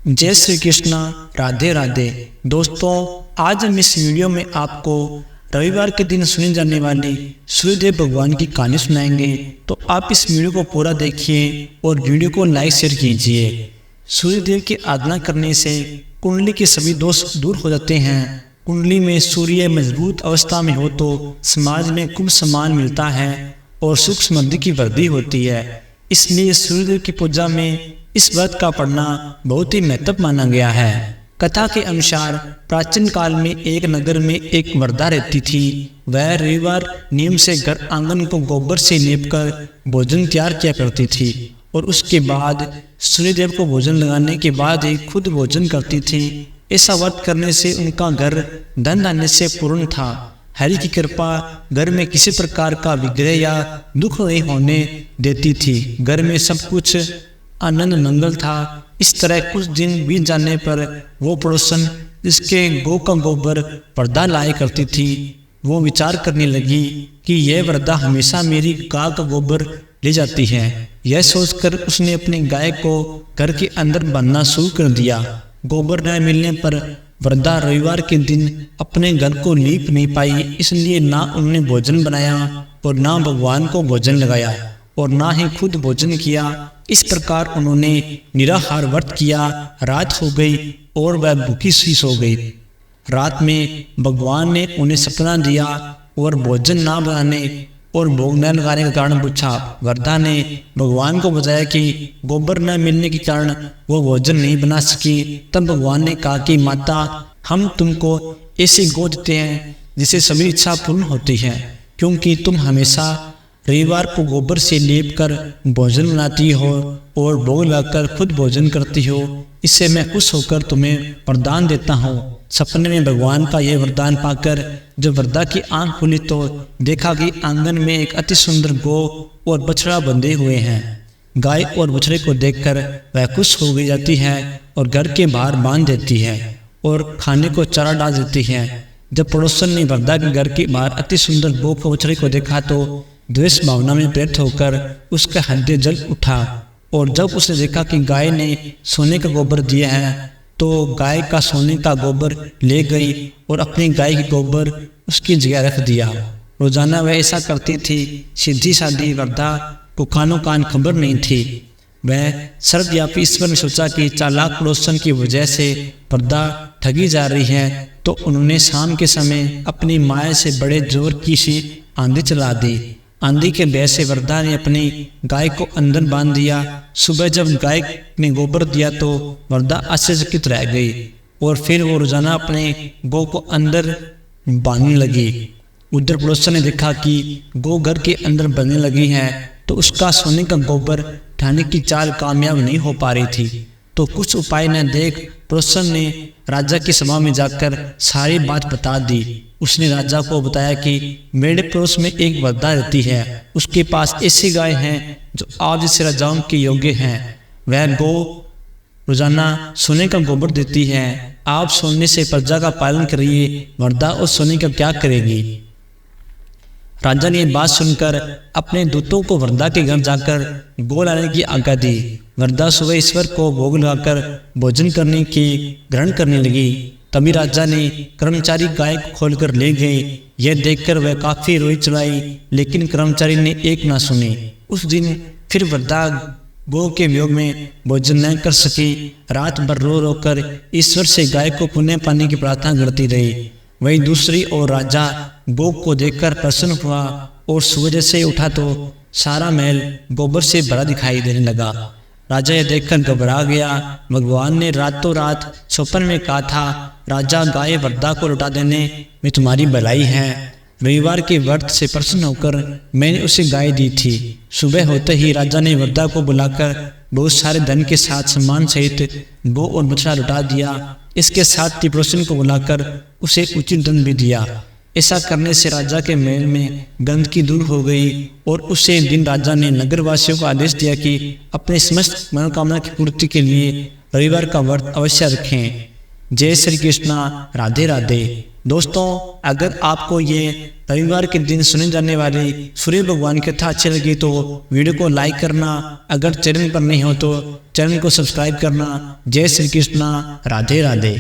जय श्री कृष्णा, राधे राधे। दोस्तों, आज हम इस वीडियो में आपको रविवार के दिन सुनी जाने वाली सूर्यदेव भगवान की कहानी सुनाएंगे। तो आप इस वीडियो को पूरा देखिए और वीडियो को लाइक शेयर कीजिए। सूर्यदेव की आराधना करने से कुंडली के सभी दोष दूर हो जाते हैं। कुंडली में सूर्य मजबूत अवस्था में हो तो समाज में कुंभ सम्मान मिलता है और सुख समृद्धि की वृद्धि होती है। इसलिए सूर्यदेव की पूजा में इस व्रत का पढ़ना बहुत ही महत्व माना गया है। कथा के अनुसार प्राचीन काल में एक नगर में एक वृद्धा रहती थी। वह रविवार नियम से घर आंगन को गोबर से लेपकर भोजन तैयार किया करती थी और उसके बाद सूर्यदेव को भोजन लगाने के बाद ही खुद भोजन करती थी। ऐसा व्रत करने से उनका घर धन धान्य से पूर्ण था। हरि की कृपा घर में किसी प्रकार का विग्रह या दुख नहीं होने देती थी। घर में सब कुछ आनंद मंगल था। इस तरह कुछ दिन बीत जाने पर वो पड़ोसन जिसके गौ का गोबर वृद्धा लाया करती थी, वो विचार करने लगी कि यह वृद्धा हमेशा मेरी गाय का गोबर ले जाती है। यह सोचकर उसने अपनी गाय को घर के अंदर बांधना शुरू कर दिया। गोबर न मिलने पर वृद्धा रविवार के दिन अपने घर को लीप नहीं पाई, इसलिए ना उन्होंने भोजन बनाया और ना भगवान को भोजन लगाया और ना ही खुद भोजन किया। इस प्रकार उन्होंने निराहार व्रत किया। रात हो गई और वह भूखी सी सो गई। रात में भगवान ने उन्हें सपना दिया और भोजन ना बनाने और भोग न लगाने का कारण पूछा। वृद्धा ने भगवान को बताया कि गोबर न मिलने के कारण वो भोजन नहीं बना सकी। तब भगवान ने कहा कि माता, हम तुमको ऐसी गौ देते हैं जिसे सभी इच्छा पूर्ण होती है, क्योंकि तुम हमेशा रविवार को गोबर से लेप कर भोजन बनाती हो और भोग लगाकर खुद भोजन करती हो। इससे मैं खुश होकर तुम्हें वरदान देता हूँ। सपने में भगवान का यह वरदान पाकर जब वृद्धा की आंख खुली तो देखा कि आंगन में एक अति सुंदर गौ और बछड़ा बंधे हुए हैं। गाय और बछड़े को देखकर वह खुश हो गई जाती है और घर के बाहर बांध देती है और खाने को चारा डाल देती है। जब पड़ोसन ने वृद्धा के घर के बाहर अति सुंदर गौ और बछड़े को देखा तो द्वेष भावना में प्रेरित होकर उसका हृदय जल उठा और जब उसने देखा कि गाय ने सोने का गोबर दिया है तो गाय का सोने का गोबर ले गई और अपनी गाय की गोबर उसकी जगह रख दिया। रोजाना वह ऐसा करती थी। सीधी सादी वृद्धा को कानो कान खबर नहीं थी। वह सर्वव्यापी ईश्वर ने सोचा कि चालाक पड़ोसन की वजह से वृद्धा ठगी जा रही है, तो उन्होंने शाम के समय अपनी माया से बड़े जोर की सी आंधी चला दी। आंधी के भय से वृद्धा ने अपनी गाय को अंदर बांध दिया। सुबह जब गाय ने गोबर दिया तो वृद्धा आश्चर्यचकित रह गई और फिर वो रोजाना अपने गौ को अंदर बांधने लगी। उधर पड़ोसन ने देखा कि गौ घर के अंदर बनने लगी है तो उसका सोने का गोबर ठाने की चाल कामयाब नहीं हो पा रही थी। तो कुछ उपाय न देख पड़ोसन ने राजा की सभा में जाकर सारी बात बता दी। उसने राजा को बताया कि मेरे पड़ोस में एक वृद्धा रहती है। उसके पास ऐसी गाय हैं जो आप जैसे राजाओं के योग्य हैं। वह गौ रोजाना सोने का गोबर देती है। आप सोने से प्रजा का पालन करिए। वृद्धा उस सोने का क्या करेगी? राजा ने बात सुनकर अपने दूतों को वृद्धा के घर जाकर गौ लाने की आज्ञा दी। वृद्धा सुबह ईश्वर को भोग लगाकर भोजन करने की ग्रहण करने लगी। तभी राजा ने कर्मचारी गाय को खोलकर ले गए। यह देखकर वह काफी रोई चलाई, लेकिन कर्मचारी ने एक ना सुनी। उस दिन फिर वृद्धा गौ के वियोग में भोजन न कर सकी। रात भर रो रो कर ईश्वर से गाय को पुण्य पाने की प्रार्थना करती रही। वही दूसरी ओर राजा गौ को देखकर प्रसन्न हुआ और सुबह से उठा तो सारा महल गोबर से भरा दिखाई देने लगा। राजा यह देखकर घबरा गया। भगवान ने रातों रात स्वप्न में कहा था, राजा, गाय वृद्धा को लौटा देने में तुम्हारी भलाई है। रविवार के व्रत से प्रसन्न होकर मैंने उसे गाय दी थी। सुबह होते ही राजा ने वृद्धा को बुलाकर बहुत सारे धन के साथ सम्मान सहित गौ और बछड़ा लौटा दिया। इसके साथ ही पड़ोसन को बुलाकर उसे उचित दंड भी दिया। ऐसा करने से राजा के महल में गंदगी दूर हो गई और उसे दिन राजा ने नगरवासियों को आदेश दिया कि अपने समस्त मनोकामना की पूर्ति के लिए रविवार का व्रत अवश्य रखें। जय श्री कृष्णा, राधे राधे। दोस्तों अगर आपको ये रविवार के दिन सुने जाने वाली सूर्य भगवान की कथा अच्छी लगी तो वीडियो को लाइक करना, अगर चैनल पर नहीं हो तो चैनल को सब्सक्राइब करना। जय श्री कृष्णा, राधे राधे।